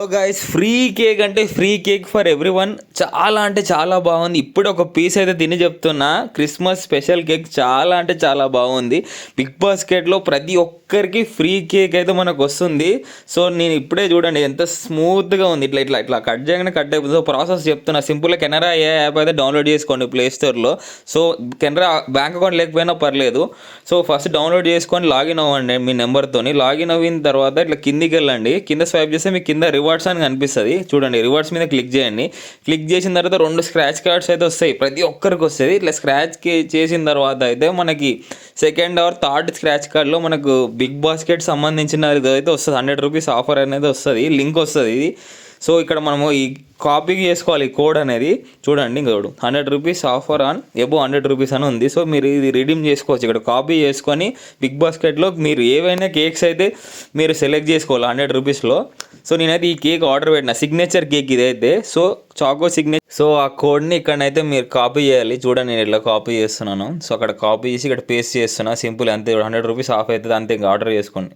So guys free cake అంటే free cake for every one. చాలా అంటే చాలా బాగుంది. ఇప్పుడు ఒక పీస్ అయితే తిని చెప్తున్నా, క్రిస్మస్ స్పెషల్ కేక్ చాలా అంటే చాలా బాగుంది. బిగ్ బాస్కెట్లో ప్రతి ఒక్కరికి ఫ్రీ కేక్ అయితే మనకు వస్తుంది. సో నేను ఇప్పుడే చూడండి ఎంత స్మూత్గా ఉంది. ఇట్లా ఇట్లా ఇట్లా కట్ చేయగానే కట్ అయిపోతుంది. సో ప్రాసెస్ చెప్తున్నా, సింపుల్గా కెనరా ఏ యాప్ అయితే డౌన్లోడ్ చేసుకోండి ప్లే స్టోర్లో. సో కెనరా బ్యాంక్ అకౌంట్ లేకపోయినా పర్లేదు. సో ఫస్ట్ డౌన్లోడ్ చేసుకొని లాగిన్ అవ్వండి మీ నెంబర్తో. లాగిన్ అయిన తర్వాత ఇట్లా కిందికి వెళ్ళండి. కింద స్వైప్ చేస్తే మీకు కింద రివార్డ్స్ అని కనిపిస్తుంది. చూడండి, రివార్డ్స్ మీద క్లిక్ చేయండి. క్లిక్ చేసిన తర్వాత 2 స్క్రాచ్ కార్డ్స్ అయితే వస్తాయి, ప్రతి ఒక్కరికి వస్తుంది. ఇట్లా స్క్రాచ్ చేసిన తర్వాత అయితే మనకి సెకండ్ ఆర్ థర్డ్ స్క్రాచ్ కార్డ్లో మనకు బిగ్ బాస్కెట్ సంబంధించిన అయితే వస్తుంది. 100 రూపీస్ ఆఫర్ అనేది వస్తుంది, లింక్ వస్తుంది ఇది. సో ఇక్కడ మనము ఈ కాపీ చేసుకోవాలి ఈ కోడ్ అనేది. చూడండి ఇంకా 100 rupees offer on above 100 rupees అని ఉంది. సో మీరు ఇది రిడీమ్ చేసుకోవచ్చు. ఇక్కడ కాపీ చేసుకొని బిగ్ బాస్కెట్లో మీరు ఏవైనా కేక్స్ అయితే మీరు సెలెక్ట్ చేసుకోవాలి 100 రూపీస్లో. సో నేనైతే ఈ కేక్ ఆర్డర్ పెట్టిన, సిగ్నేచర్ కేక్ ఇదైతే. So choco signature. సో ఆ కోడ్ని ఇక్కడనైతే మీరు కాపీ చేయాలి. చూడండి నేను ఇట్లా కాపీ చేస్తున్నాను. సో అక్కడ కాపీ చేసి ఇక్కడ పేస్ట్ చేస్తున్నా, సింపుల్ అంతే. 100 రూపీస్ ఆఫ్ అవుతుంది అంతే, ఇంకా ఆర్డర్ చేసుకోండి.